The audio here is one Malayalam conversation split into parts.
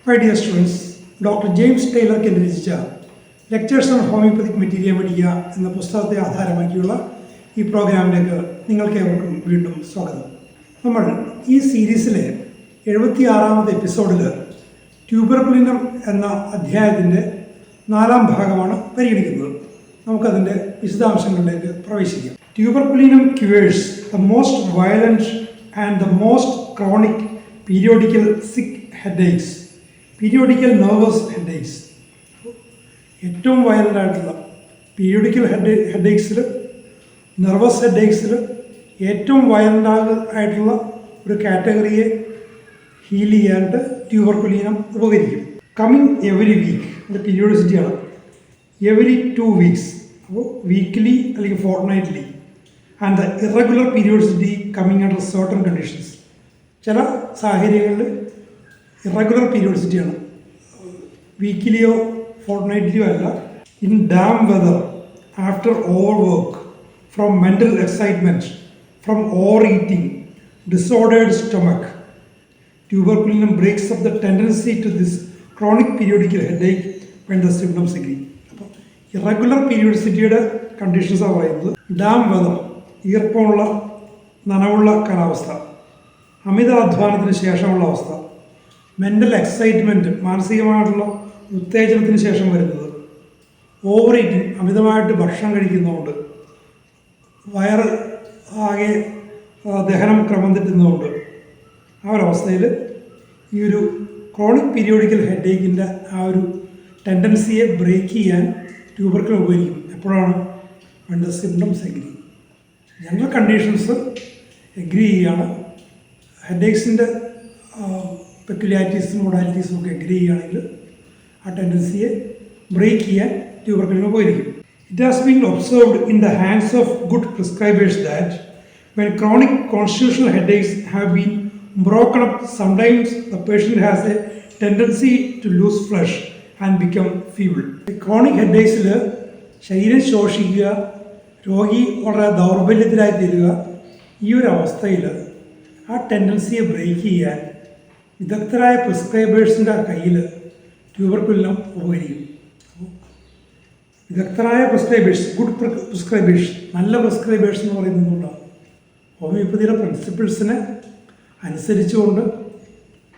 My dear students, doctor James Tyler രചിച്ച ലെക്ചേഴ്സ് ഓൺ ഹോമിയോപ്പതിക് മെറ്റീരിയമഡിയ എന്ന പുസ്തകത്തെ ആധാരമാക്കിയുള്ള ഈ പ്രോഗ്രാമിലേക്ക് നിങ്ങൾക്കേവർക്കും വീണ്ടും സ്വാഗതം. നമ്മൾ ഈ സീരീസിലെ 76ാമത്തെ എപ്പിസോഡിൽ ട്യൂബർകുലിനം എന്ന അധ്യായത്തിൻ്റെ 4ാം ഭാഗമാണ് പരിഗണിക്കുന്നത്. നമുക്കതിൻ്റെ വിശദാംശങ്ങളിലേക്ക് പ്രവേശിക്കാം. Tuberculinum cures the most violent and the most chronic periodical sick headaches, periodical nervous headaches. ഏറ്റവും വയലൻ്റ് ആയിട്ടുള്ള പീരിയോഡിക്കൽ ഹെഡേക്സിൽ, നെർവസ് ഹെഡേക്സിൽ ഏറ്റവും വയലൻ്റ് ആയിട്ടുള്ള ഒരു കാറ്റഗറിയെ ഹീൽ ചെയ്യാനായിട്ട് ട്യൂബർകുലിനം ഉപകരിക്കും. കമ്മിങ് എവറി വീക്ക്, അത് പീരിയോഡിസിറ്റിയാണ്, എവറി 2 weeks, അപ്പോൾ വീക്ക്ലി അല്ലെങ്കിൽ fortnightly, and the irregular periodicity coming under certain conditions. ചില സാഹചര്യങ്ങളിൽ ഇറഗുലർ പീരിയോഡിസിറ്റിയാണ്, വീക്കിലിയോ ഫോർട്ട്നൈറ്റ്ലിയോ അല്ല. In damp weather, after overwork, from mental excitement, from overeating, disordered stomach, tuberculinum breaks up the tendency to this chronic periodical headache when the symptoms agree. അപ്പോൾ ഇറഗുലർ പീരിയോഡിസിറ്റിയുടെ കണ്ടീഷൻസാണ് പറയുന്നത്. ഡാം വെതർ, ഈർപ്പമുള്ള നനവുള്ള കാലാവസ്ഥ, അമിത അധ്വാനത്തിന് ശേഷമുള്ള അവസ്ഥ, മെൻ്റൽ എക്സൈറ്റ്മെൻറ്റ്, മാനസികമായിട്ടുള്ള ഉത്തേജനത്തിന് ശേഷം വരുന്നത്, ഓവർ ഈറ്റിംഗ്, അമിതമായിട്ട് ഭക്ഷണം കഴിക്കുന്നതുകൊണ്ട്, വയറ് ആകെ ദഹനം ക്രമം തെറ്റുന്നതുകൊണ്ട്, ആ ഒരവസ്ഥയിൽ ഈ ഒരു ക്രോണിക് പീരിയോഡിക്കൽ ഹെഡേക്കിൻ്റെ ആ ഒരു ടെൻഡൻസിയെ ബ്രേക്ക് ചെയ്യാൻ ട്യൂബർക്കുലിൻ ഉപകരിക്കും. എപ്പോഴാണ്? when the symptoms agree. General conditions agree ചെയ്യുകയാണ്, ഹെഡേക്സിൻ്റെ പെക്യുലാരിറ്റീസും മൊഡാലിറ്റീസും ഒക്കെ എഗ്രി ചെയ്യുകയാണെങ്കിൽ ആ ടെൻഡൻസിയെ ബ്രേക്ക് ചെയ്യാൻ ട്യൂബർക്കുലിൻ ഉപകരിക്കും. It has been observed in the hands of good prescribers that when chronic constitutional headaches have been broken up, sometimes the patient has a tendency to lose flesh and become feeble. Chronic ഹെഡേക്സിൽ ശരീരം ശോഷിക്കുക, രോഗി വളരെ ദൗർബല്യത്തിലായി തീരുക, ഈ ഒരു അവസ്ഥയിൽ ആ ടെൻഡൻസിയെ ബ്രേക്ക് ചെയ്യാൻ വിദഗ്ധരായ പ്രിസ്ക്രൈബേഴ്സിൻ്റെ കയ്യിൽ ട്യൂബർക്കുലിനം ഉപകരിക്കും. വിദഗ്ധരായ പ്രിസ്ക്രൈബേഴ്സ്, ഗുഡ് പ്രിസ്ക്രൈബേഴ്സ്, നല്ല പ്രിസ്ക്രൈബേഴ്സ് എന്ന് പറയുന്നതുകൊണ്ടാണ് ഹോമിയോപ്പതിയുടെ പ്രിൻസിപ്പിൾസിനെ അനുസരിച്ചുകൊണ്ട്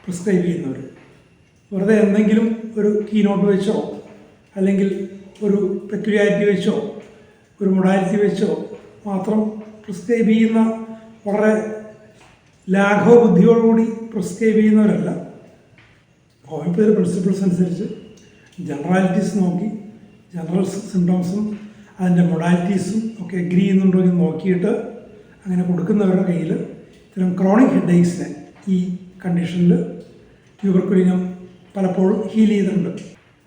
പ്രിസ്ക്രൈബ് ചെയ്യുന്നവർ. വെറുതെ എന്തെങ്കിലും ഒരു കീനോട്ട് വെച്ചോ അല്ലെങ്കിൽ ഒരു പെക്യുലാരിറ്റി വെച്ചോ ഒരു മൊഡാലിറ്റി വെച്ചോ മാത്രം പ്രിസ്ക്രൈബ് ചെയ്യുന്ന, വളരെ ലാഘവ ബുദ്ധിയോടുകൂടി പ്രിസ്ക്രൈബ് ചെയ്യുന്നവരല്ല. ഹോമിയോപ്പതി പ്രിൻസിപ്പിൾസ് അനുസരിച്ച് ജനറാലിറ്റീസ് നോക്കി, ജനറൽ സിംറ്റംസും അതിൻ്റെ മൊഡാലിറ്റീസും ഒക്കെ എഗ്രി ചെയ്യുന്നുണ്ടോ എന്ന് നോക്കിയിട്ട് അങ്ങനെ കൊടുക്കുന്നവരുടെ കയ്യിൽ ഇത്തരം ക്രോണിക് ഹെഡേക്സിനെ ഈ കണ്ടീഷനിൽ ട്യൂബർക്കുലിനം പലപ്പോഴും ഹീൽ ചെയ്തിട്ടുണ്ട്.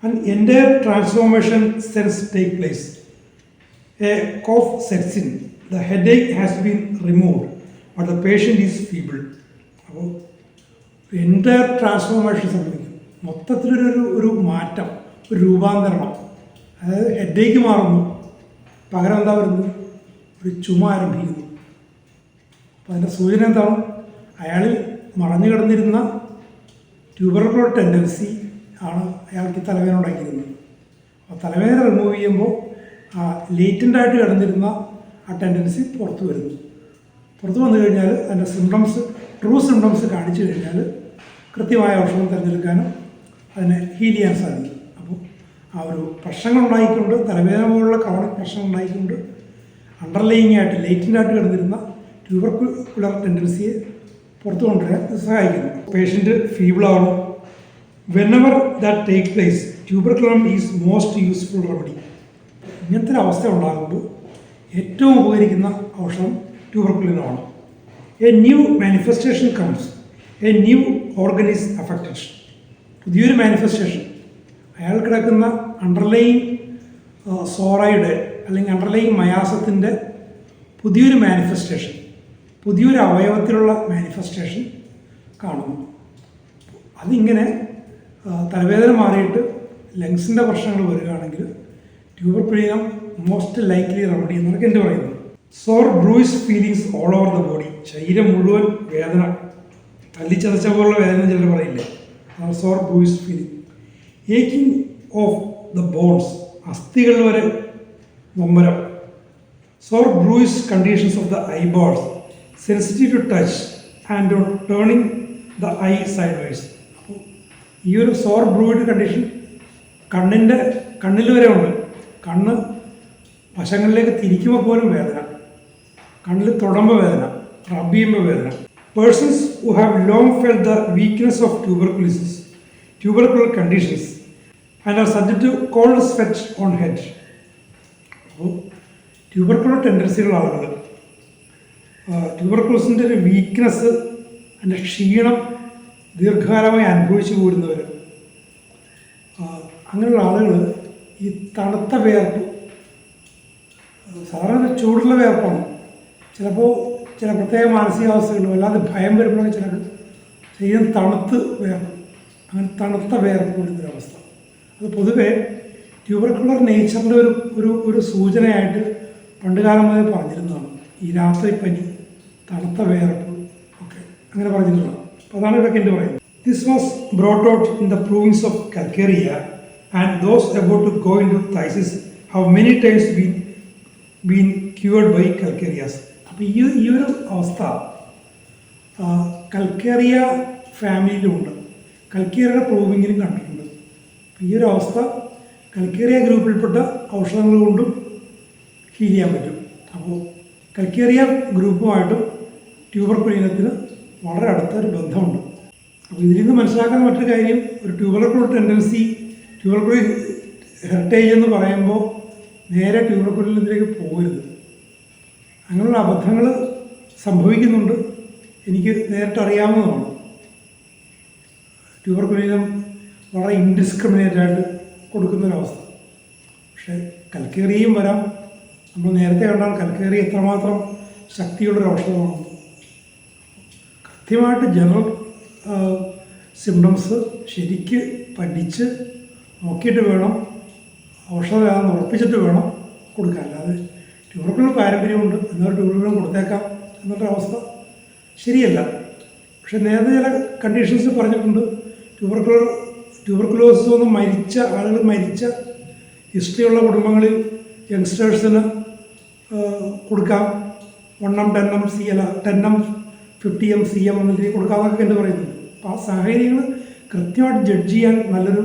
And entire transformation sense take place. A cough sets in, the headache has been removed but the patient is feeble. അപ്പോൾ എൻ്റയർ ട്രാൻസ്ഫോർമേഷൻ സംഭവിക്കും, മൊത്തത്തിലൊരു മാറ്റം, ഒരു രൂപാന്തരണം. അതായത് ഹെഡേക്ക് മാറുന്നു, പകരം എന്താ വരുന്നത്? ഒരു ചുമ ആരംഭിക്കുന്നു. അപ്പോൾ അതിൻ്റെ സൂചന എന്താണ്? അയാളിൽ മറഞ്ഞു കിടന്നിരുന്ന ട്യൂബർക്കുലർ ടെൻഡൻസി ആണ് അയാൾക്ക് തലവേദന ഉണ്ടാക്കിയിരുന്നത്. അപ്പോൾ തലവേദന റിമൂവ് ചെയ്യുമ്പോൾ ആ ലേറ്റൻ്റായിട്ട് കിടന്നിരുന്ന ആ ടെൻഡൻസി പുറത്തു വരുന്നു. പുറത്തു വന്നു കഴിഞ്ഞാൽ അതിൻ്റെ സിംറ്റംസ്, ട്രൂ സിംറ്റംസ് കാണിച്ചു കഴിഞ്ഞാൽ കൃത്യമായ ഔഷധം തിരഞ്ഞെടുക്കാനും അതിനെ ഹീൽ ചെയ്യാൻ സാധിക്കും. അപ്പോൾ ആ ഒരു പ്രശ്നങ്ങൾ ഉണ്ടായിക്കൊണ്ട്, തലവേദന പോലുള്ള ക്രോണിക് പ്രശ്നം ഉണ്ടായിക്കൊണ്ട് അണ്ടർലൈയിങ് ആയിട്ട് ലേറ്റൻ്റായിട്ട് കിടന്നിരുന്ന ട്യൂബർക്കുലർ ടെൻഡൻസിയെ പുറത്തു കൊണ്ടുവരാൻ സഹായിക്കുന്നു. പേഷ്യൻ്റ് ഫീബിളാവണം. Whenever that take place, tuberculinum is most useful remedy. ഇങ്ങനത്തെ ഒരു അവസ്ഥ ഉണ്ടാകുമ്പോൾ ഏറ്റവും ഉപകരിക്കുന്ന ഔഷധം ട്യൂബർക്കുലിനമാണ്. A new manifestation comes, a new organ is affected. പുതിയൊരു മാനിഫെസ്റ്റേഷൻ, അയാൾ കിടക്കുന്ന അണ്ടർലൈയിങ് സോറയുടെ അല്ലെങ്കിൽ അണ്ടർലൈയിങ് മയാസത്തിൻ്റെ പുതിയൊരു മാനിഫെസ്റ്റേഷൻ, പുതിയൊരു അവയവത്തിലുള്ള മാനിഫെസ്റ്റേഷൻ കാണുന്നു. അതിങ്ങനെ തലവേദന മാറിയിട്ട് ലങ്സിൻ്റെ പ്രശ്നങ്ങൾ വരികയാണെങ്കിൽ ട്യൂബർക്കുലിനം മോസ്റ്റ് ലൈക്ലി റെമഡി എന്നൊക്കെ എന്ത് പറയുന്നത്. Sore bruise feelings all over the body, ശരീരം മുഴുവൻ വേദന, തല്ലിച്ചതച്ച പോലുള്ള വേദന ചിലർ പറയില്ലേ, sore bruise feeling. Aching of the bones, അസ്ഥികൾ വരെ നൊമ്പരം. Sore bruise conditions of the eyeballs, sensitive to touch and on turning the eye sideways. അപ്പോൾ ഈ ഒരു സോർ ബ്രൂയിഡ് കണ്ടീഷൻ കണ്ണിൽ വരെ ഉണ്ട്. കണ്ണ് വശങ്ങളിലേക്ക് തിരിക്കുമ്പോൾ പോലും വേദന, കണ്ണിൽ തൊടുമ്പോൾ വേദന, റബ് ചെയ്യുമ്പോൾ വേദന. Persons who have long felt the weakness of tubercular conditions and are subject to cold sweat on head. അപ്പോൾ ട്യൂബർക്കുലർ ടെൻഡൻസിയുള്ള ആളുകൾ, ട്യൂബർക്കുലോസിൻ്റെ ഒരു വീക്ക്നെസ്, അതിൻ്റെ ക്ഷീണം ദീർഘകാലമായി അനുഭവിച്ചു പോരുന്നവർ, അങ്ങനെയുള്ള ആളുകൾ ഈ തണുത്ത വിയർപ്പ്, സാധാരണ ചൂടുള്ള വിയർപ്പാണ്, ചിലപ്പോൾ ചില പ്രത്യേക മാനസികാവസ്ഥകളും അല്ലാതെ ഭയം വരുമ്പോഴൊക്കെ ചിലപ്പോൾ ശരീരം തണുത്ത് വിയർക്കും. അങ്ങനെ തണുത്ത വിയർപ്പ് വരുന്നൊരവസ്ഥ അത് പൊതുവെ ട്യൂബർക്കുലർ നേച്ചറിൻ്റെ ഒരു സൂചനയായിട്ട് പണ്ടുകാലം മുതൽ പറഞ്ഞിരുന്നതാണ്. ഈ രാത്രിപ്പനി, തണുത്ത വിയർപ്പ് ഒക്കെ അങ്ങനെ പറഞ്ഞിട്ടുള്ളതാണ്. അപ്പോൾ അതാണ് ഇവിടെയൊക്കെ എൻ്റെ പറയുന്നത്. This was brought out in the provings of calcarea and those about to go into phthisis have many times been cured by calcareas. അപ്പോൾ ഈ ഒരു അവസ്ഥ കൽക്കേറിയ ഫാമിലിയിലുമുണ്ട്, കൽക്കേറിയയുടെ പ്രൂവിങ്ങിലും കണ്ടിട്ടുണ്ട്. അപ്പോൾ ഈ ഒരു അവസ്ഥ കൽക്കേറിയ ഗ്രൂപ്പിൽപ്പെട്ട ഔഷധങ്ങൾ കൊണ്ടും ഹീൽ ചെയ്യാൻ പറ്റും. അപ്പോൾ കൽക്കേറിയ ഗ്രൂപ്പുമായിട്ടും ട്യൂബർക്കുലിനത്തിന് വളരെ അടുത്തൊരു ബന്ധമുണ്ട്. അപ്പോൾ ഇതിൽ നിന്ന് മനസ്സിലാക്കാൻ മറ്റൊരു കാര്യം, ഒരു ട്യൂബർക്കുലർ ടെൻഡൻസി, ട്യൂബർക്കുലർ ഹെറിറ്റേജ് എന്ന് പറയുമ്പോൾ നേരെ ട്യൂബർക്കുലിനത്തിലേക്ക് പോകരുത്. അങ്ങനെയുള്ള അബദ്ധങ്ങൾ സംഭവിക്കുന്നുണ്ട്, എനിക്ക് നേരിട്ട് അറിയാവുന്നതാണ്. ട്യൂബർക്കുലിനം വളരെ ഇൻഡിസ്ക്രിമിനേറ്റായിട്ട് കൊടുക്കുന്നൊരവസ്ഥ. പക്ഷേ കൽക്കേറിയയും വരാം. നമ്മൾ നേരത്തെ കണ്ടാൽ കൽക്കേറിയ എത്രമാത്രം ശക്തിയുള്ളൊരു ഔഷധമാണ്. കൃത്യമായിട്ട് ജനറൽ സിംറ്റംസ് ശരിക്ക് പഠിച്ച് നോക്കിയിട്ട് വേണം, ഔഷധം ഏതാണെന്ന് ഉറപ്പിച്ചിട്ട് വേണം കൊടുക്കാൻ. അല്ലാതെ ട്യൂബർക്കുലർ പാരമ്പര്യമുണ്ട് എന്നൊരു ട്യൂബർക്കുലർ കൊടുത്തേക്കാം എന്നൊരവസ്ഥ ശരിയല്ല. പക്ഷെ നേരത്തെ ചില കണ്ടീഷൻസ് പറഞ്ഞിട്ടുണ്ട്. ട്യൂബർക്കുലോസിസ് ഒന്ന് മരിച്ച ഹിസ്റ്ററിയുള്ള കുടുംബങ്ങളിൽ യങ്സ്റ്റേഴ്സിന് കൊടുക്കാം. 1M 10M CL 10M 50M CM എന്ന രീതിയിൽ കൊടുക്കാമെന്നൊക്കെ എന്ന് പറയുന്നുണ്ട്. അപ്പോൾ ആ സാഹചര്യങ്ങൾ കൃത്യമായിട്ട് ജഡ്ജ് ചെയ്യാൻ നല്ലൊരു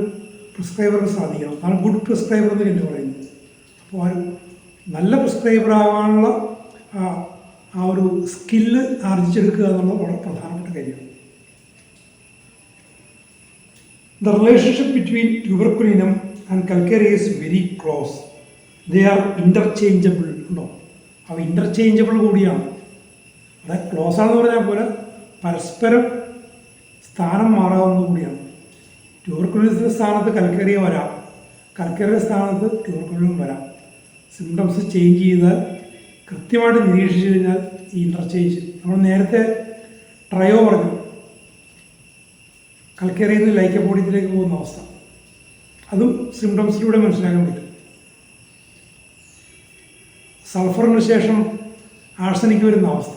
പ്രിസ്ക്രൈബർക്ക് സാധിക്കണം. അതാണ് ഗുഡ് പ്രിസ്ക്രൈബർ എന്ന് എന്ന് പറയുന്നത്. അപ്പോൾ ആ നല്ല പ്രിസ്ക്രൈബർ ആകാനുള്ള ആ ഒരു സ്കില്ല് ആർജിച്ചെടുക്കുക എന്നുള്ളത് വളരെ പ്രധാനപ്പെട്ട കാര്യമാണ്. The relationship between tuberculinum and calcarea is very close. They are interchangeable. ഉണ്ടോ? അവ ഇൻ്റർചേഞ്ചബിൾ കൂടിയാണ്. അതായത് ക്ലോസ് ആണെന്ന് പറഞ്ഞാൽ പോലെ പരസ്പരം സ്ഥാനം മാറാവുന്ന കൂടിയാണ്. ട്യൂബർക്കുലോസിൻ്റെ സ്ഥാനത്ത് കൽക്കേറിയ വരാം, കൽക്കേറിയ സ്ഥാനത്ത് ട്യൂബർക്കുലിനും വരാം. സിംറ്റംസ് ചേഞ്ച് ചെയ്താൽ കൃത്യമായിട്ട് നിരീക്ഷിച്ചു കഴിഞ്ഞാൽ ഈ ഇൻ്റർചേഞ്ച്, നമ്മൾ നേരത്തെ ട്രയോ പറഞ്ഞു, കൽക്കേറിയയിൽ നിന്ന് ലൈക്കോപോഡിയത്തിലേക്ക് പോകുന്ന അവസ്ഥ, അതും സിംറ്റംസിലൂടെ മനസ്സിലാക്കാൻ പറ്റും. സൾഫറിന് ശേഷം ആഴ്സനിക്ക് വരുന്ന അവസ്ഥ,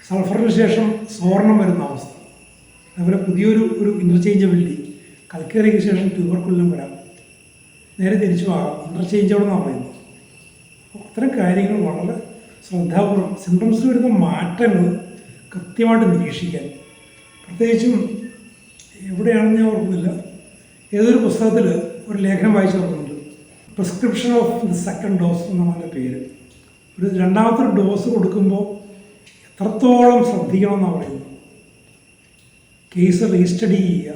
സൾഫറിന് ശേഷം സ്വർണം വരുന്ന അവസ്ഥ, അതുപോലെ പുതിയൊരു ഇൻ്റർചേഞ്ചബിലിറ്റി, കൽക്കേറിയയ്ക്ക് ശേഷം ട്യൂബർക്കുലിനും വരാം, നേരെ തിരിച്ചു ആകാം, ഇൻ്റർചേഞ്ചബിൾ എന്നാണ് പറയുന്നത്. അത്തരം കാര്യങ്ങൾ വളരെ ശ്രദ്ധാപൂർവ്വം സിംറ്റംസിൽ വരുന്ന മാറ്റങ്ങൾ കൃത്യമായിട്ട് നിരീക്ഷിക്കാൻ, പ്രത്യേകിച്ചും എവിടെയാണെന്ന് ഞാൻ ഓർക്കുന്നില്ല, ഏതൊരു പുസ്തകത്തിൽ ഒരു ലേഖനം വായിച്ചു ഓർക്കുന്നുണ്ട്, prescription of the second dose എന്നാണ് അതിൻ്റെ പേര്. ഒരു രണ്ടാമത്തെ ഡോസ് കൊടുക്കുമ്പോൾ എത്രത്തോളം ശ്രദ്ധിക്കണമെന്നാണ് പറയുന്നത്. കേസ് റീസ്റ്റഡി ചെയ്യുക,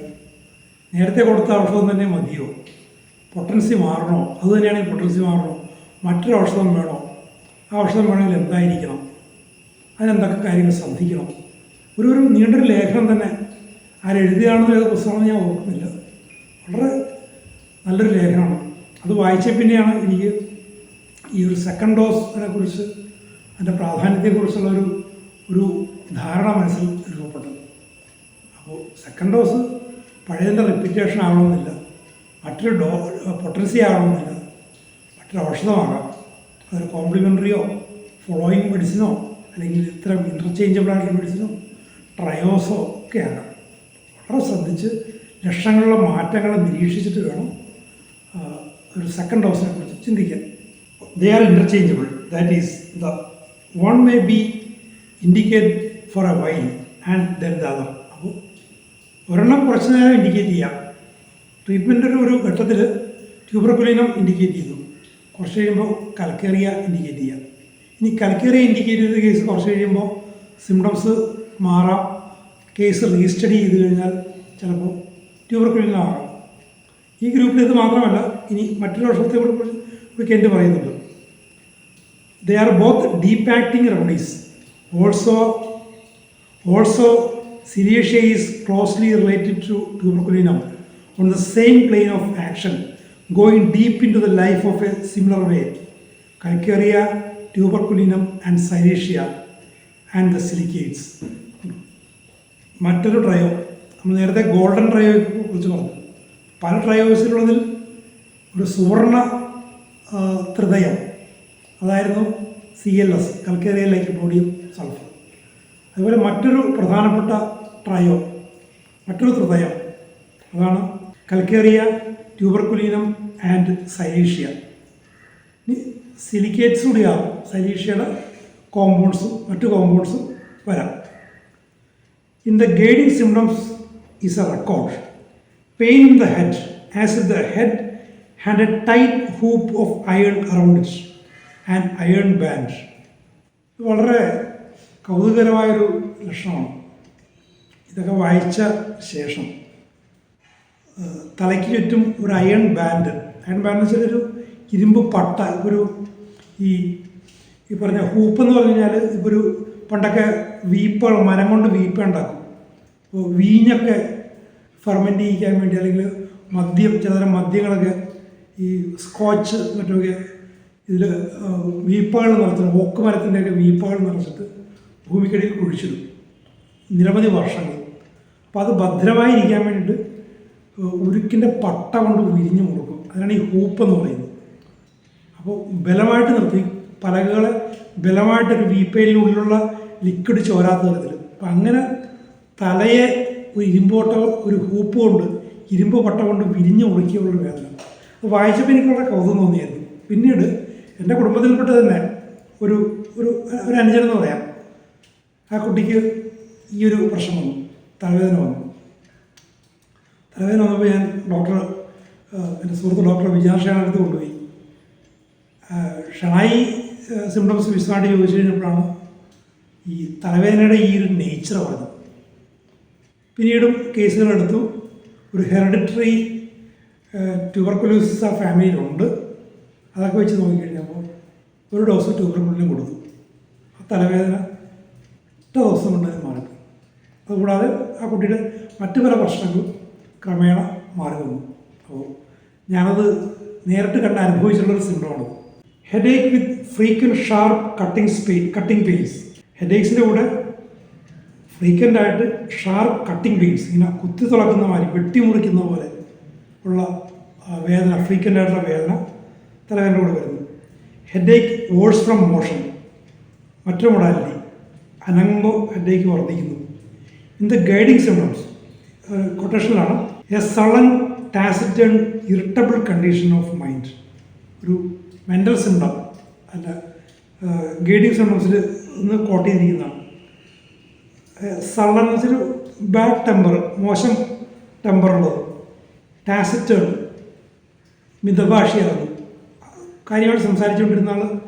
നേരത്തെ കൊടുത്ത ഔഷധം തന്നെ മതിയോ, പൊട്ടൻസി മാറണോ, അതുതന്നെയാണെങ്കിൽ പൊട്ടൻസി മാറണോ, മറ്റൊരു ഔഷധം വേണോ, ആ ഔഷധം വേണമെങ്കിൽ എന്തായിരിക്കണം, അതിനെന്തൊക്കെ കാര്യങ്ങൾ ശ്രദ്ധിക്കണം. ഒരു നീണ്ടൊരു ലേഖനം തന്നെ ആരെഴുതിയാണെന്ന് ഏത് പുസ്തകമാണെന്ന് ഞാൻ ഓർക്കുന്നില്ല. വളരെ നല്ലൊരു ലേഖനമാണ്. അത് വായിച്ച പിന്നെയാണ് എനിക്ക് ഈ ഒരു സെക്കൻഡ് ഡോസിനെ കുറിച്ച്, അതിൻ്റെ പ്രാധാന്യത്തെക്കുറിച്ചുള്ള ഒരു ധാരണ മനസ്സിൽ രൂപപ്പെട്ടത്. അപ്പോൾ സെക്കൻഡ് ഡോസ് പഴയതിൻ്റെ റിപ്പീറ്റേഷൻ ആകണമെന്നില്ല, മറ്റൊരു പൊട്ടൻസി ആകണമെന്നില്ല, മറ്റൊരു ഔഷധമാകാം, അതൊരു കോംപ്ലിമെൻ്ററിയോ ഫോളോയിങ് മെഡിസിനോ അല്ലെങ്കിൽ ഇത്തരം ഇൻ്റർചേഞ്ചബിൾ ആയിട്ടുള്ള മെഡിസിനോ ട്രയോസോ ഒക്കെ ആകാം. വളരെ ശ്രദ്ധിച്ച് ലക്ഷങ്ങളിലെ മാറ്റങ്ങൾ നിരീക്ഷിച്ചിട്ട് വേണം ഒരു സെക്കൻഡ് ഡോസിനെ കുറിച്ച് ചിന്തിക്കാൻ. They are interchangeable. That is the one may be indicate for a while and then the other. അപ്പോൾ ഒരെണ്ണം കുറച്ച് നേരം ഇൻഡിക്കേറ്റ് ചെയ്യാം. ട്രീറ്റ്മെൻറ്റിൻ്റെ ഒരു ഘട്ടത്തിൽ ട്യൂബർകുലിനം ഇൻഡിക്കേറ്റ് ചെയ്തു, കുറച്ച് കഴിയുമ്പോൾ കൽക്കേറിയ ഇൻഡിക്കേറ്റ് ചെയ്യാം. ഇനി കൽക്കേറിയ ഇൻഡിക്കേറ്റ് ചെയ്ത കേസ് കുറച്ച് കഴിയുമ്പോൾ സിംറ്റംസ് മാറാം, കേസ് റീസ്റ്റഡി ചെയ്ത് കഴിഞ്ഞാൽ ചിലപ്പോൾ ട്യൂബർകുലിനം ആകാം. ഈ ഗ്രൂപ്പിൽ ഇത് മാത്രമല്ല, ഇനി മറ്റൊരു വർഷത്തെ കൂടി കെൻറ്റ് പറയുന്നുണ്ട്. They are both deep acting remedies. Also silicea is closely related to tuberculinum on the same plane of action, going deep into the life of a similar way. Calcarea, tuberculinum and Serratia and the silicates. മറ്റൊരു ട്രയോ, നമ്മൾ നേരത്തെ ഗോൾഡൻ ട്രയോയെ കുറിച്ച് പറഞ്ഞു. പല ട്രയോസിലുള്ളതിൽ ഒരു സുവർണ ത്രിതയം, അതായിരുന്നു CLS, കൽക്കേറിയ ലൈക്കോപോഡിയം സൾഫർ. അതുപോലെ മറ്റൊരു പ്രധാനപ്പെട്ട ട്രയോ, മറ്റൊരു ത്രിതയം, അതാണ് കൽക്കേറിയ, ട്യൂബർകുലിനം ആൻഡ് സൈരീഷ്യ. ഇനി സിലിക്കേറ്റ്സ് കൂടിയാകും, സൈരീഷ്യയുടെ കോമ്പൗണ്ട്സും മറ്റു കോമ്പൗണ്ട്സും വരാം. In the guiding symptoms is A record pain in the head as if the head had A tight hoop of iron around it and iron band. വളരെ കൗതുകരമായൊരു ലക്ഷണമാണ്. ഇതൊക്കെ വായിച്ച ശേഷം തലയ്ക്ക് ചുറ്റും ഒരു അയൺ ബാൻഡ് എന്ന് വെച്ചാൽ ഒരു ഇരുമ്പ് പട്ട, ഒരു ഈ പറഞ്ഞ ഹൂപ്പ് എന്ന് പറഞ്ഞു കഴിഞ്ഞാൽ ഇപ്പോൾ ഒരു പണ്ടൊക്കെ വീപ്പുകൾ, മരം കൊണ്ട് വീപ്പ ഉണ്ടാക്കും. അപ്പോൾ വീഞ്ഞൊക്കെ ഫെർമെൻ്റ് ചെയ്യിക്കാൻ വേണ്ടി, അല്ലെങ്കിൽ മദ്യം, ചിലതരം മദ്യങ്ങളൊക്കെ ഈ സ്കോച്ച് മറ്റൊക്കെ ഇതിൽ വീപ്പകൾ നിറച്ചിട്ട്, ഓക്ക് മരത്തിൻ്റെയൊക്കെ വീപ്പകൾ നിറച്ചിട്ട് ഭൂമിക്കടിയിൽ കുഴിച്ചിടും നിരവധി വർഷങ്ങൾ. അപ്പോൾ അത് ഭദ്രമായി ഇരിക്കാൻ വേണ്ടിയിട്ട് ഉരുക്കിൻ്റെ പട്ട കൊണ്ട് വിരിഞ്ഞു കൊടുക്കും. അതിനാണ് ഈ ഹൂപ്പ് എന്ന് പറയുന്നത്. അപ്പോൾ ബലമായിട്ട് നിർത്തി, പലകകളെ ബലമായിട്ടൊരു വീപ്പയിലുള്ളിലുള്ള ലിക്വിഡ് ചോരാത്ത തരത്തിൽ. അപ്പം അങ്ങനെ തലയെ ഒരു ഇരുമ്പോട്ട, ഒരു ഹൂപ്പ് കൊണ്ട്, ഇരുമ്പ് പട്ട കൊണ്ട് വിരിഞ്ഞ് മുറുക്കിയുള്ളൊരു വേദന. അത് വായിച്ചപ്പോൾ എനിക്ക് വളരെ കൗതുകം തോന്നിയായിരുന്നു. പിന്നീട് എൻ്റെ കുടുംബത്തിൽപ്പെട്ട് തന്നെ ഒരു അനുജനെന്ന് പറയാം, ആ കുട്ടിക്ക് ഈ ഒരു പ്രശ്നം വന്നു, തലവേദന വന്നു. തലവേദന വന്നപ്പോൾ ഞാൻ എൻ്റെ സുഹൃത്ത് ഡോക്ടർ വിജയാഷയുടെ അടുത്ത് കൊണ്ടുപോയി. ഷണായി സിംറ്റംസ് വിശദമായിട്ട് ചോദിച്ചു കഴിഞ്ഞപ്പോഴാണ് ഈ തലവേദനയുടെ ഈ ഒരു നേച്ചർ പറഞ്ഞത്. പിന്നീടും കേസുകളെടുത്തു. ഒരു ഹെറിഡിറ്ററി ട്യൂബർകുലോസിസ് ആ ഫാമിലിയിലുണ്ട്. അതൊക്കെ വെച്ച് നോക്കിക്കഴിഞ്ഞപ്പോൾ ഒരു ഡോസ് ട്യൂബർകുലിനും കൊടുത്തു. ആ തലവേദന 8 ദിവസം കൊണ്ട് മാറിപ്പോയി. അതുകൂടാതെ ആ കുട്ടിയുടെ മറ്റു പല പ്രശ്നങ്ങളും ക്രമേണ മാറി വന്നു. അപ്പോൾ ഞാനത് നേരിട്ട് കണ്ട് അനുഭവിച്ചിട്ടുള്ളൊരു സിംറ്റമാണ്. ഹെഡേക്ക് വിത്ത് ഫ്രീക്വൻറ്റ് ഷാർപ്പ് കട്ടിങ് പെയിൻസ്. ഹെഡേക്സിൻ്റെ കൂടെ ഫ്രീക്വൻ്റായിട്ട് ഷാർപ്പ് കട്ടിങ് പെയിൻസ്, ഇങ്ങനെ കുത്തി തുളക്കുന്ന മാതിരി, വെട്ടിമുറിക്കുന്ന പോലെ ഉള്ള വേദന, ഫ്രീക്വൻ്റായിട്ടുള്ള വേദന തലവേദനയുടെ കൂടെ വരുന്നു. Headache worse from motion. മറ്റൊരു മൊഡാലിറ്റി, അനങ്ങുമ്പോൾ ഹെഡേക്ക് വർദ്ധിക്കുന്നു. ഇൻ ദ ഗൈഡിങ് സിംറ്റംസ്, കൊട്ടേഷനിലാണ്, a sudden taciturn irritable condition of mind. ഒരു മെൻ്റൽ സിംറ്റം അല്ല, ഗൈഡിങ് സിംറ്റംസിൽ ഒന്ന് കോട്ട് ചെയ്തിരിക്കുന്നതാണ്. സഡൻ എന്ന് വെച്ചാൽ ബാഡ് ടെമ്പർ, മോശം ടെമ്പറുള്ളത്. ടാസിറ്റേൺ, മിതഭാഷയാകുന്നു. കാര്യമായിട്ട് സംസാരിച്ചുകൊണ്ടിരുന്ന ആൾ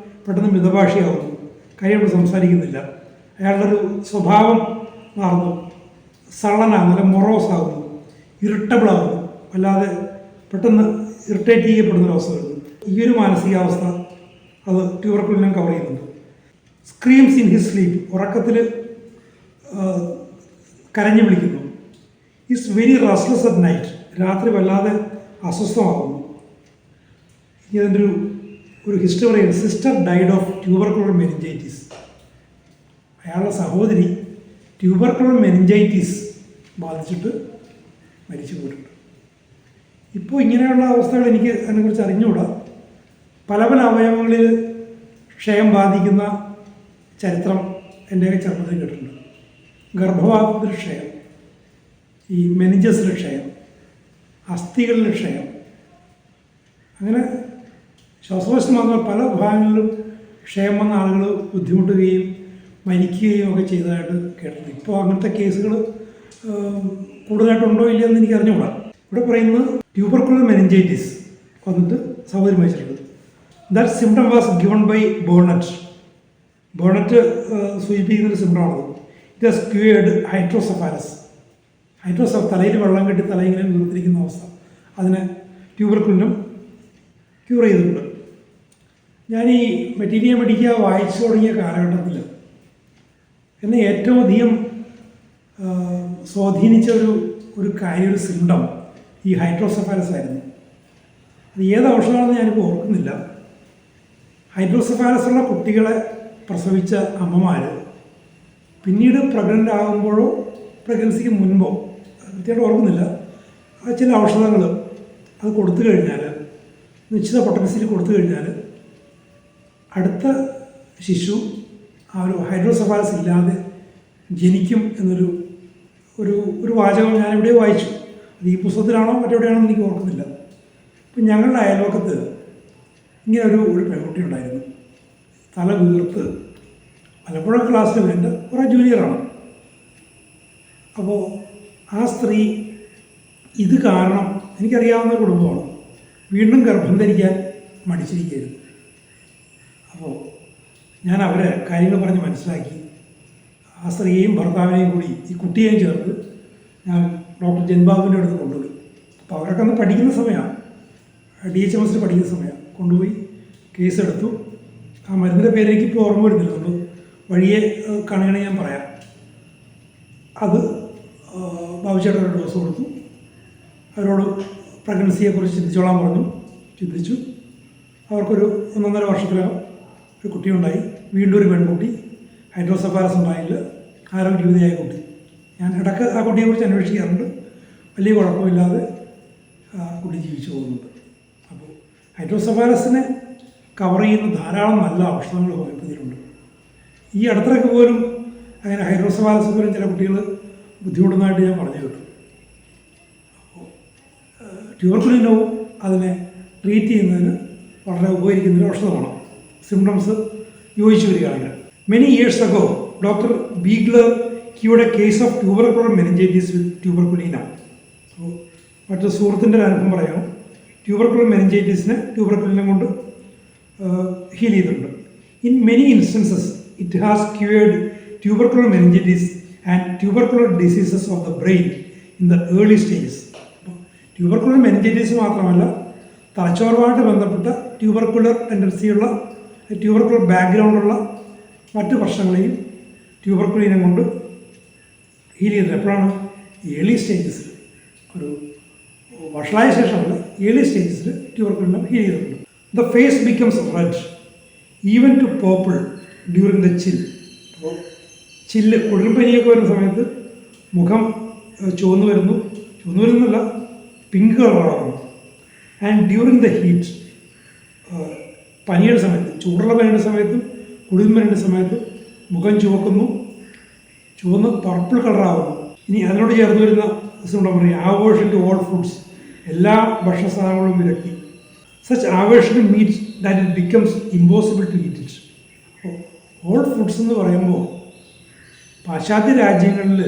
പെട്ടെന്ന് മിതഭാഷയാകുന്നു, കാര്യമായിട്ട് സംസാരിക്കുന്നില്ല. അയാളുടെ ഒരു സ്വഭാവം മാറുന്നു, സള്ളനാകുന്നു, മൊറോസ് ആകുന്നു, ഇറിറ്റബിളാകുന്നു, അല്ലാതെ പെട്ടെന്ന് ഇറിറ്റേറ്റ് ചെയ്യപ്പെടുന്നൊരവസ്ഥ വരുന്നു. ഈ ഒരു മാനസികാവസ്ഥ അത് ട്യൂബർകുലിനം കവർ ചെയ്യുന്നുണ്ട്. സ്ക്രീംസ് ഇൻ ഹിസ് സ്ലീപ്പ്, ഉറക്കത്തിൽ കരഞ്ഞു വിളിക്കുന്നു. Is very restless at night, രാത്രി വല്ലാതെ അസ്വസ്ഥമാകുന്നു. ഇതിൻ്റെ ഒരു ഹിസ്റ്ററി പറയുന്നത്, സിസ്റ്റർ ഡൈഡ് ഓഫ് ട്യൂബർകുലർ മെനിഞ്ചൈറ്റിസ്. അയാളുടെ സഹോദരി ട്യൂബർകുലർ മെനിഞ്ചൈറ്റിസ് ബാധിച്ചിട്ട് മരിച്ചു പോയിട്ടുണ്ട്. ഇപ്പോൾ ഇങ്ങനെയുള്ള അവസ്ഥകൾ എനിക്ക് അതിനെക്കുറിച്ച് അറിഞ്ഞുകൂടാ. പല പല അവയവങ്ങളിൽ ക്ഷയം ബാധിക്കുന്ന ചരിത്രം എൻ്റെയൊക്കെ ചെറുപ്പത്തിൽ കേട്ടിട്ടുണ്ട്. ഗർഭപാത്രത്തിൽ ക്ഷയം, ഈ മെനിഞ്ചസിൽ ക്ഷയം, അസ്ഥികളിൽ ക്ഷയം, അങ്ങനെ ശ്വാസകോശം മാത്രമല്ല പല ഭാഗങ്ങളിലും ക്ഷയം വന്ന ആളുകൾ ബുദ്ധിമുട്ടുകയും മരിക്കുകയും ഒക്കെ ചെയ്തതായിട്ട് കേട്ടിട്ടുണ്ട്. ഇപ്പോൾ അങ്ങനത്തെ കേസുകൾ കൂടുതലായിട്ടുണ്ടോ ഇല്ലയെന്ന് എനിക്ക് അറിഞ്ഞുകൂടാ. ഇവിടെ പറയുന്നത് ട്യൂബർക്കുലർ മെനിഞ്ചൈറ്റിസ് വന്നിട്ട് സൗകര്യം വഹിച്ചിട്ടുണ്ട്. That symptom was given by Bonnet. Bonnet സൂചിപ്പിക്കുന്നൊരു സിംറ്റമാണത്. It has cured hydrocephalus. തലയിൽ വെള്ളം കെട്ടി തല ഇങ്ങനെ വീർത്തിരിക്കുന്ന അവസ്ഥ, അതിനെ ട്യൂബർക്കുലിനും ക്യൂർ ചെയ്തിട്ടുണ്ട്. ഞാൻ ഈ മെറ്റീരിയ മെഡിക്ക വായിച്ചു തുടങ്ങിയ കാലഘട്ടത്തിൽ എന്നെ ഏറ്റവും അധികം സ്വാധീനിച്ച ഒരു കാര്യം, ഒരു സിംറ്റം ഈ ഹൈഡ്രോസെഫാലസ് ആയിരുന്നു. അത് ഏത് ഔഷധമാണെന്ന് ഞാനിപ്പോൾ ഓർക്കുന്നില്ല. ഹൈഡ്രോസെഫാലസ് ഉള്ള കുട്ടികളെ പ്രസവിച്ച അമ്മമാർ പിന്നീട് പ്രഗ്നൻ്റ് ആകുമ്പോഴോ പ്രഗ്നൻസിക്ക് മുൻപോ കൃത്യമായിട്ട് ഓർക്കുന്നില്ല, ചില ഔഷധങ്ങൾ അത് കൊടുത്തു കഴിഞ്ഞാൽ, നിശ്ചിത പൊട്ടൻസിയിൽ കൊടുത്തു കഴിഞ്ഞാൽ അടുത്ത ശിശു ആ ഒരു ഹൈഡ്രോസെഫാലസ് ഇല്ലാതെ ജനിക്കും എന്നൊരു ഒരു വാചകം ഞാൻ എവിടെയോ വായിച്ചു. അത് ഈ പുസ്തകത്തിലാണോ മറ്റെവിടെയാണോ എന്ന് എനിക്ക് ഓർക്കുന്നില്ല. ഇപ്പം ഞങ്ങളുടെ അയൽവക്കത്ത് ഇങ്ങനെ ഒരു പെൺകുട്ടി ഉണ്ടായിരുന്നു. തല വീർത്ത് പലപ്പോഴും ക്ലാസ്സിൽ എൻ്റെ കുറേ ജൂനിയറാണ്. അപ്പോൾ ആ സ്ത്രീ ഇത് കാരണം, എനിക്കറിയാവുന്ന കുടുംബമാണ്, വീണ്ടും ഗർഭം ധരിക്കാൻ മടിച്ചിരിക്കുകയായിരുന്നു. അപ്പോൾ ഞാൻ അവരെ കാര്യങ്ങൾ പറഞ്ഞ് മനസ്സിലാക്കി. ആ സ്ത്രീയെയും ഭർത്താവിനെയും കൂടി ഈ കുട്ടിയെയും ചേർത്ത് ഞാൻ ഡോക്ടർ ജൻബാബുവിൻ്റെ അടുത്ത് കൊണ്ടുപോയി. അപ്പോൾ അവരൊക്കെ അന്ന് പഠിക്കുന്ന സമയമാണ്, DHMS പഠിക്കുന്ന സമയമാണ്. കൊണ്ടുപോയി കേസെടുത്തു. ആ മരുന്നിൻ്റെ പേര് എനിക്കിപ്പോൾ ഓർമ്മ വരുന്നില്ല, നമ്മൾ വഴിയെ കാണുകയാണെങ്കിൽ ഞാൻ പറയാം. അത് ബാബുചേട്ടൻ ഒരു ഡോസ് കൊടുത്തു. അവരോട് പ്രഗ്നൻസിയെക്കുറിച്ച് ചിന്തിച്ചോളാൻ പറഞ്ഞു. ചിന്തിച്ചു. അവർക്കൊരു 1.5 വർഷത്തിനകം ഒരു കുട്ടിയുണ്ടായി. വീണ്ടും ഒരു പെൺകുട്ടി. ഹൈഡ്രോസെഫാലസ് ഉണ്ടായില്ല, ആരോഗ്യവതിയായ കുട്ടി. ഞാൻ ഇടയ്ക്ക് ആ കുട്ടിയെക്കുറിച്ച് അന്വേഷിക്കാറുണ്ട്. വലിയ കുഴപ്പമില്ലാതെ കുട്ടി ജീവിച്ചു പോകുന്നുണ്ട്. അപ്പോൾ ഹൈഡ്രോസെഫാലസിനെ കവർ ചെയ്യുന്ന ധാരാളം നല്ല ഔഷധങ്ങൾ ഹോമിയോപ്പതിയിലുണ്ട്. ഈ അടുത്തിടയ്ക്ക് പോലും അങ്ങനെ ഹൈഡ്രോസെഫാലസ് പോലും ചില കുട്ടികൾ ബുദ്ധിമുട്ടുന്നതായിട്ട് ഞാൻ പറഞ്ഞു കേട്ടു. അപ്പോൾ ട്യൂബർക്കുലിനവും അതിനെ ട്രീറ്റ് ചെയ്യുന്നതിന് വളരെ ഉപകരിക്കുന്നൊരു ഔഷധമാണ്, സിംറ്റംസ് യോജിച്ചു വരികയാണെങ്കിൽ. Many years ago doctor Biegler cured a case of tubercular meningitis with tuberculinum. അപ്പോൾ മറ്റൊരു സുഹൃത്തിൻ്റെ ഒരു അനുഭവം പറയാം. ട്യൂബർക്കുലർ മെനിഞ്ചൈറ്റിസിനെ ട്യൂബർക്കുലിനെ കൊണ്ട് ഹീൽ ചെയ്തിട്ടുണ്ട്. In many instances it has cured tubercular meningitis and tubercular diseases of the brain in the early stages. Tubercular meningitis മാത്രമല്ല, തലച്ചോറുമായിട്ട് ബന്ധപ്പെട്ട ട്യൂബർക്കുലർ ടെൻഡൻസിയുള്ള, ട്യൂബർക്കുലർ ബാക്ക്ഗ്രൗണ്ടുള്ള മറ്റ് പ്രശ്നങ്ങളെയും ട്യൂബർക്കുലിനെ കൊണ്ട് ഹീൽ ചെയ്തിട്ട് എപ്പോഴാണ്? ഏർലി സ്റ്റേജസിൽ, ഒരു വഷളായ ശേഷമല്ല, ഏർലി സ്റ്റേജസിൽ ട്യൂബർക്കുലിനെ ഹീൽ ചെയ്തിട്ടുണ്ട്. The face becomes red even to purple during the chill. അപ്പോൾ ചില്ല്, കുളിർപ്പനിയൊക്കെ വരുന്ന സമയത്ത് മുഖം ചുവന്നു വരുന്നല്ല, പിങ്ക് കളറാകുന്നു. ആൻഡ് ഡ്യൂറിങ് ദ ഹീറ്റ്, പനിയുടെ സമയത്ത്, ചൂടുള്ള പനിയുടെ സമയത്തും കുളിർപ്പനിയുടെ സമയത്തും മുഖം ചുവന്ന് പർപ്പിൾ കളറാകുന്നു. ഇനി അതിനോട് ചേർന്ന് വരുന്ന സിംറ്റം പറയും ആവേർഷൻ ടു ഓൾ ഫുഡ്സ്, എല്ലാ ഭക്ഷണസാധനങ്ങളും വിലക്കി. Such aversion to meat that it becomes impossible to eat it. അപ്പോൾ ഓൾ ഫുഡ്സ് എന്ന് പറയുമ്പോൾ പാശ്ചാത്യ രാജ്യങ്ങളിൽ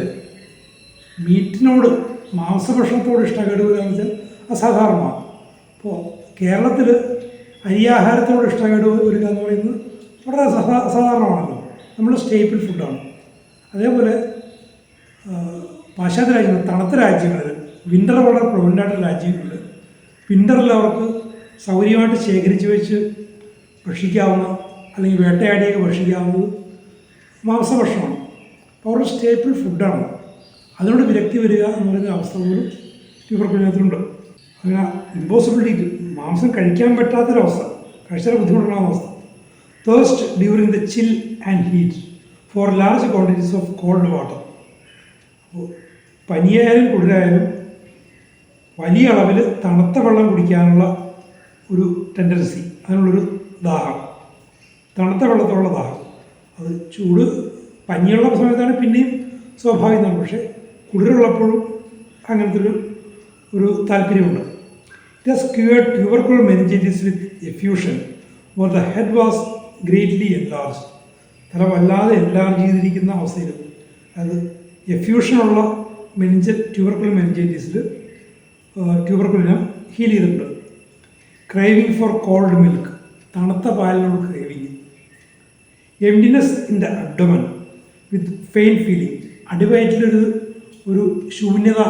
മീറ്റിനോട്, മാംസഭക്ഷണത്തോട് ഇഷ്ടക്കേട് വരിക എന്ന് വെച്ചാൽ അസാധാരണമാണ്. അപ്പോൾ കേരളത്തിൽ അരിയാഹാരത്തോട് ഇഷ്ടക്കേട് വരിക എന്ന് പറയുന്നത് വളരെ അസാധാരണമാണല്ലോ, നമ്മുടെ സ്റ്റേപ്പിൾ ഫുഡാണ്. അതേപോലെ പാശ്ചാത്യ രാജ്യങ്ങൾ, തണുത്ത രാജ്യങ്ങളിൽ, വിൻ്റർ വളരെ പ്രൊവൻ്റായിട്ടുള്ള രാജ്യങ്ങളിൽ വിൻ്ററിൽ അവർക്ക് സൗകര്യമായിട്ട് ശേഖരിച്ച് വെച്ച് ഭക്ഷിക്കാവുന്ന, അല്ലെങ്കിൽ വേട്ടയാടിയൊക്കെ ഭക്ഷിക്കാവുന്നത് മാംസഭക്ഷണമാണ്. അപ്പോൾ അവരുടെ സ്റ്റേപ്പിൾ ഫുഡാണ്. അതിനോട് വിരക്തി വരിക എന്ന് പറയുന്ന അവസ്ഥ പോലും ട്യൂബർക്കുലിനകത്തുണ്ട്. അങ്ങനെ ഇമ്പോസിബിലിറ്റി, മാംസം കഴിക്കാൻ പറ്റാത്തൊരവസ്ഥ, കഴിച്ചാൽ ബുദ്ധിമുട്ടുള്ള അവസ്ഥ. Thirst during the chill and heat for large quantities of called water. അപ്പോൾ പനിയായാലും കുളിരായാലും വലിയ അളവിൽ തണുത്ത വെള്ളം കുടിക്കാനുള്ള ഒരു ടെൻഡൻസി, അതിനുള്ളൊരു ദാഹം, തണുത്ത വെള്ളത്തോടുള്ള ദാഹം. അത് പനിയുള്ള സമയത്താണ് പിന്നെയും സ്വാഭാവികമാണ്. പക്ഷേ കുളിരുള്ളപ്പോഴും അങ്ങനത്തെ ഒരു താല്പര്യമുണ്ട്. It has cured tubercular meningitis with effusion or the head was greatly enlarged. തല വല്ലാതെ എൻലാർജ് ചെയ്തിരിക്കുന്ന അവസ്ഥയിലും അത് എഫ്യൂഷനുള്ള ട്യൂബർക്കുലർ മെനിഞ്ചൈറ്റിസിൽ ട്യൂബർക്കുലിനെ ഹീൽ ചെയ്തിട്ടുണ്ട്. ക്രേവിങ് ഫോർ കോൾഡ് മിൽക്ക്, തണുത്ത പാലിനോട് craving. Emptiness in the abdomen with pain feeling, അടിവയറ്റിലൊരു ശൂന്യത,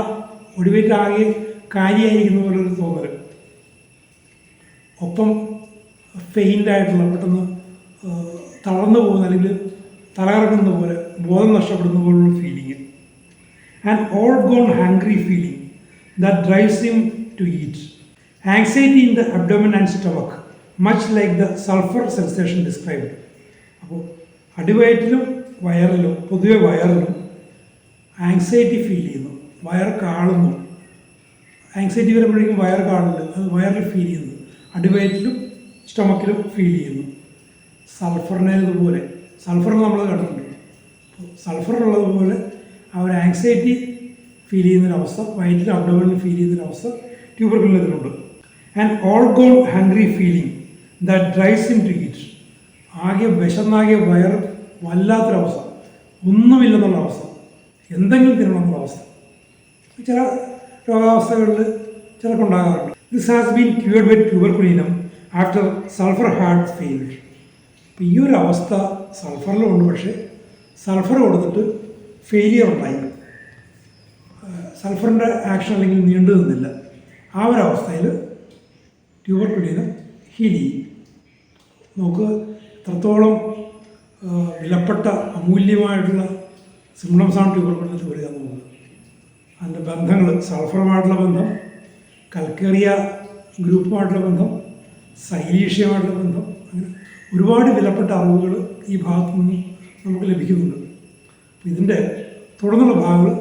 അടിവയറ്റാകെ കാര്യമായിരിക്കുന്ന പോലൊരു തോന്നൽ. ഒപ്പം ഫെയിൻ്റായിട്ടുള്ള, പെട്ടെന്ന് തളർന്നു പോകുന്ന അല്ലെങ്കിൽ തലകറങ്ങുന്ന പോലെ, ബോധം നഷ്ടപ്പെടുന്ന പോലുള്ള feeling. And all gone hungry feeling that drives him to eat. Anxiety in the abdomen and stomach, much like the sulfur sensation described. അപ്പോൾ അടിവയറ്റിലും വയറിലും, പൊതുവെ വയറിലും ആങ്സൈറ്റി ഫീൽ ചെയ്യുന്നു, വയർ കാളുന്നു. ആങ്സൈറ്റി വരുമ്പോഴേക്കും വയർ കാളില്ല, അത് വയറിൽ ഫീൽ ചെയ്യുന്നു, അടിവയറ്റിലും സ്റ്റൊമക്കിലും ഫീൽ ചെയ്യുന്നു. സൾഫറിനേതുപോലെ, സൾഫർ നമ്മൾ കണ്ടിട്ടുണ്ട്, സൾഫറുള്ളതുപോലെ ആ ഒരു ആങ്സൈറ്റി ഫീൽ ചെയ്യുന്നൊരവസ്ഥ, വയറ്റിൽ അബ്ഡോമിനിൽ ഫീൽ ചെയ്യുന്നൊരവസ്ഥ ട്യൂബർക്കുലിനത്തിലുണ്ട്. And all gone hungry feeling that drives him to eat. ആകെ വിശന്നാകെ വയർ വല്ലാത്തൊരവസ്ഥ, ഒന്നുമില്ലെന്നുള്ള അവസ്ഥ, എന്തെങ്കിലും തിന്നണമെന്നുള്ള അവസ്ഥ. ചില രോഗാവസ്ഥകളിൽ ചിലർക്കുണ്ടാകാറുണ്ട്. This has been cured with tuberculinum after sulphur had failed. അപ്പോൾ ഈ ഒരു അവസ്ഥ സൾഫറിലുണ്ട്, പക്ഷേ സൾഫർ കൊടുത്തിട്ട് ഫെയിലിയർ ഉണ്ടായി, സൾഫറിൻ്റെ ആക്ഷൻ അല്ലെങ്കിൽ നീണ്ടു നിന്നില്ല. ആ ഒരവസ്ഥയിൽ ട്യൂബർക്കുലിനെ ഹീൽ ചെയ്യും. നമുക്ക് എത്രത്തോളം വിലപ്പെട്ട അമൂല്യമായിട്ടുള്ള സിംപ്റ്റംസാണ് ട്യൂബർക്കുലിനത്തിൽ വരിക എന്നുള്ളത്. അതിൻ്റെ ബന്ധങ്ങൾ, സൾഫറുമായിട്ടുള്ള ബന്ധം, കൽക്കേറിയ ഗ്രൂപ്പുമായിട്ടുള്ള ബന്ധം, സൈലീഷ്യമായിട്ടുള്ള ബന്ധം, അങ്ങനെ ഒരുപാട് വിലപ്പെട്ട അറിവുകൾ ഈ ഭാഗത്തു നിന്ന് നമുക്ക് ലഭിക്കുന്നുണ്ട്. അപ്പോൾ ഇതിൻ്റെ തുടർന്നുള്ള ഭാഗങ്ങൾ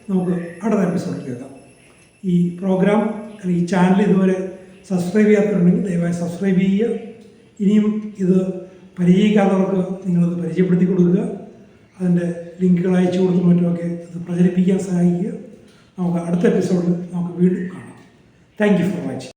നമുക്ക് അടുത്ത എപ്പിസോഡിൽ കേൾക്കാം. ഈ പ്രോഗ്രാം അല്ലെങ്കിൽ ഈ ചാനൽ ഇതുവരെ സബ്സ്ക്രൈബ് ചെയ്യാത്തവരുണ്ടെങ്കിൽ ദയവായി സബ്സ്ക്രൈബ് ചെയ്യുക. ഇനിയും ഇത് പരിചയിക്കാത്തവർക്ക് നിങ്ങളത് പരിചയപ്പെടുത്തി കൊടുക്കുക. അതിൻ്റെ ലിങ്കുകൾ അയച്ചു കൊടുത്തും മറ്റുമൊക്കെ ഇത് പ്രചരിപ്പിക്കാൻ സഹായിക്കുക. നമുക്ക് അടുത്ത എപ്പിസോഡിൽ നമുക്ക് വീണ്ടും കാണാം. Thank you for watching.